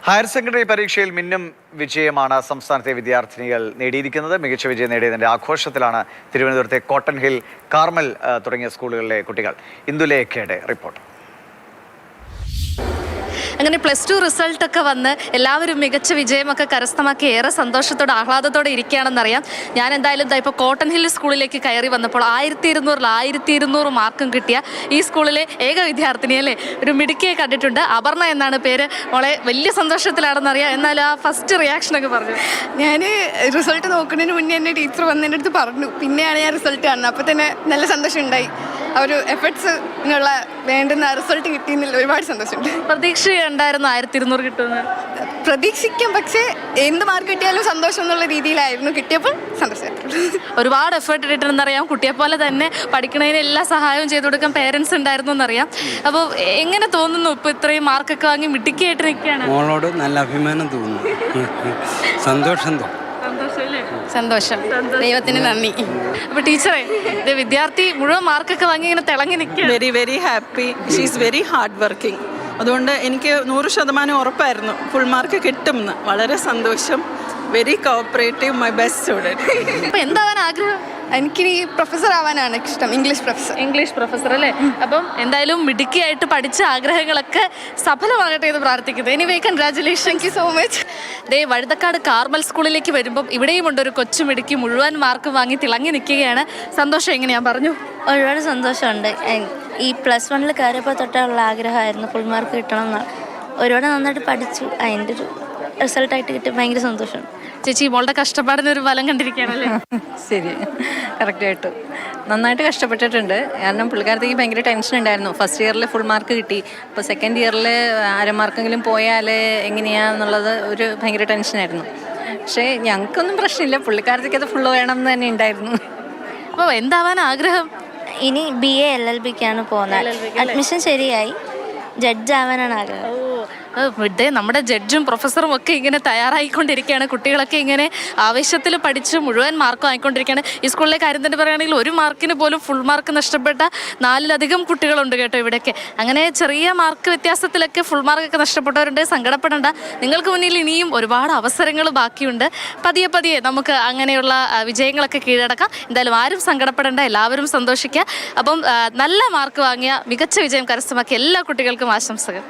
Higher secondary പരീക്ഷയിൽ മിന്നും വിജയമാണ് സംസ്ഥാനത്തെ വിദ്യാർത്ഥിനികൾ നേടിയിരിക്കുന്നത്. മികച്ച വിജയം നേടിയതിന്റെ ആഘോഷത്തിലാണ് തിരുവനന്തപുരത്തെ കോട്ടൺ ഹിൽ, കാർമൽ തുടങ്ങിയ സ്കൂളുകളിലെ കുട്ടികൾ. ഇന്ദുലേഖയുടെ റിപ്പോർട്ട്. അങ്ങനെ +2 റിസൾട്ടൊക്കെ വന്ന് എല്ലാവരും മികച്ച വിജയമൊക്കെ കരസ്ഥമാക്കി ഏറെ സന്തോഷത്തോടെ ആഹ്ലാദത്തോടെ ഇരിക്കുകയാണെന്നറിയാം. ഞാൻ എന്തായാലും ഇപ്പോൾ കോട്ടൺ ഹിൽ സ്കൂളിലേക്ക് കയറി വന്നപ്പോൾ 1200 മാർക്കും കിട്ടിയ ഈ സ്കൂളിലെ ഏക വിദ്യാർത്ഥിനി അല്ലേ, ഒരു മിടുക്കിയെ കണ്ടിട്ടുണ്ട്. അപർണ എന്നാണ് പേര്. മോളെ വലിയ സന്തോഷത്തിലാണെന്നറിയാം. എന്നാൽ ആ ഫസ്റ്റ് റിയാക്ഷനൊക്കെ പറഞ്ഞു. ഞാൻ റിസൾട്ട് നോക്കുന്നതിന് മുന്നേ എൻ്റെ ടീച്ചർ വന്ന് എൻ്റെ അടുത്ത് പറഞ്ഞു, പിന്നെയാണ് ഞാൻ റിസൾട്ട് കാണുന്നത്. അപ്പോൾ തന്നെ നല്ല സന്തോഷം ഉണ്ടായി. ആ ഒരു എഫർട്ട്സിനുള്ള വേണ്ടുന്ന റിസൾട്ട് കിട്ടിയെന്നില്ല ഒരുപാട് സന്തോഷമുണ്ട്. പ്രതീക്ഷ ഉണ്ടായിരുന്നു 1200 കിട്ടുമെന്ന്? പ്രതീക്ഷിക്കാം, പക്ഷേ എന്ത് മാർക്ക് കിട്ടിയാലും സന്തോഷം എന്നുള്ള രീതിയിലായിരുന്നു. കിട്ടിയപ്പോൾ സന്തോഷമായിരുന്നു. ഒരുപാട് എഫേർട്ട് ഇട്ടിട്ടുണ്ടെന്നറിയാം. കുട്ടിയെപ്പോലെ തന്നെ പഠിക്കണതിന് എല്ലാ സഹായവും ചെയ്തു കൊടുക്കാൻ പേരൻസ് ഉണ്ടായിരുന്നു എന്നറിയാം. അപ്പോൾ എങ്ങനെ തോന്നുന്നു ഇപ്പോൾ ഇത്രയും മാർക്കൊക്കെ വാങ്ങി മിടുക്കിയായിട്ട് നിൽക്കുകയാണ്? മോളോട് നല്ല അഭിമാനം തോന്നുന്നു. സന്തോഷം. സന്തോഷം, ദൈവത്തിന് നന്ദി. അപ്പോൾ ടീച്ചറെ, വിദ്യാർത്ഥി മുഴുവൻ മാർക്കൊക്കെ വാങ്ങി ഇങ്ങനെ തിളങ്ങി നിൽക്കുക. Very happy. She is very hard working. അതുകൊണ്ട് എനിക്ക് 100% ഉറപ്പായിരുന്നു ഫുൾ മാർക്ക് കിട്ടുമെന്ന്. വളരെ സന്തോഷം. Very cooperative, my best student. അപ്പോൾ എന്താവാൻ ആഗ്രഹം? എനിക്കിനി പ്രൊഫസർ ആവാനാണ് ഇഷ്ടം. ഇംഗ്ലീഷ് പ്രൊഫസർ അല്ലേ? അപ്പം എന്തായാലും മിടുക്കിയായിട്ട് പഠിച്ച ആഗ്രഹങ്ങളൊക്കെ സഫലമാകട്ടെ എന്ന് പ്രാർത്ഥിക്കുന്നു. Anyway, congratulation. Thank you so much. Vazhuthacaud Carmel സ്കൂളിലേക്ക് വരുമ്പം ഇവിടെയും ഉണ്ട് ഒരു കൊച്ചു മിടുക്കി, മുഴുവൻ മാർക്ക് വാങ്ങി തിളങ്ങി നിൽക്കുകയാണ്. സന്തോഷം എങ്ങനെയാ പറഞ്ഞു? ഒരുപാട് സന്തോഷമുണ്ട്. ഈ +1 കയറിയപ്പോൾ തൊട്ടുള്ള ആഗ്രഹമായിരുന്നു ഫുൾ മാർക്ക് കിട്ടണം എന്ന്. ഒരുപാട് നന്നായിട്ട് പഠിച്ചു. അതിൻ്റെ ഒരു റിസൾട്ടായിട്ട് കിട്ടി ഭയങ്കര സന്തോഷമുണ്ട്. ചേച്ചി, മോളുടെ കഷ്ടപ്പാടിനൊരു ഫലം കണ്ടിരിക്കുകയാണല്ലേ? ശരി, കറക്റ്റായിട്ട് നന്നായിട്ട് കഷ്ടപ്പെട്ടിട്ടുണ്ട്. കാരണം പുള്ളിക്കാരത്തേക്ക് ഭയങ്കര ടെൻഷൻ ഉണ്ടായിരുന്നു. ഫസ്റ്റ് ഇയറിൽ ഫുൾ മാർക്ക് കിട്ടി. അപ്പോൾ സെക്കൻഡ് ഇയറിൽ അരമാർക്കെങ്കിലും പോയാൽ എങ്ങനെയാണെന്നുള്ളത് ഒരു ഭയങ്കര ടെൻഷനായിരുന്നു. പക്ഷേ ഞങ്ങൾക്കൊന്നും പ്രശ്നമില്ല. പുള്ളിക്കാരത്തേക്ക് അത് ഫുള്ള് വേണം എന്ന് തന്നെ ഉണ്ടായിരുന്നു. അപ്പോൾ എന്താവാൻ ആഗ്രഹം? ഇനി BA LLBക്കാണ് പോകുന്നത്. അഡ്മിഷൻ ശരിയായി. ജഡ്ജ് ആവാനാണ് ആഗ്രഹം. നമ്മുടെ ജഡ്ജും പ്രൊഫസറും ഒക്കെ ഇങ്ങനെ തയ്യാറായിക്കൊണ്ടിരിക്കുകയാണ്. കുട്ടികളൊക്കെ ഇങ്ങനെ ആവേശത്തിൽ പഠിച്ച് മുഴുവൻ മാർക്ക് വാങ്ങിക്കൊണ്ടിരിക്കുകയാണ്. ഈ സ്കൂളിലെ കാര്യം തന്നെ പറയുകയാണെങ്കിൽ 1 മാർക്കിന് പോലും ഫുൾ മാർക്ക് നഷ്ടപ്പെട്ട 4ലധികം കുട്ടികളുണ്ട് കേട്ടോ ഇവിടെയൊക്കെ. അങ്ങനെ ചെറിയ മാർക്ക് വ്യത്യാസത്തിലൊക്കെ ഫുൾ മാർക്കൊക്കെ നഷ്ടപ്പെട്ടവരുണ്ട്. സങ്കടപ്പെടേണ്ട, നിങ്ങൾക്ക് മുന്നിൽ ഇനിയും ഒരുപാട് അവസരങ്ങൾ ബാക്കിയുണ്ട്. പതിയെ നമുക്ക് അങ്ങനെയുള്ള വിജയങ്ങളൊക്കെ കീഴടക്കാം. എന്തായാലും ആരും സങ്കടപ്പെടേണ്ട, എല്ലാവരും സന്തോഷിക്കുക. അപ്പം നല്ല മാർക്ക് വാങ്ങിയ മികച്ച വിജയം കരസ്ഥമാക്കിയ എല്ലാ കുട്ടികൾക്കും ആശംസകൾ.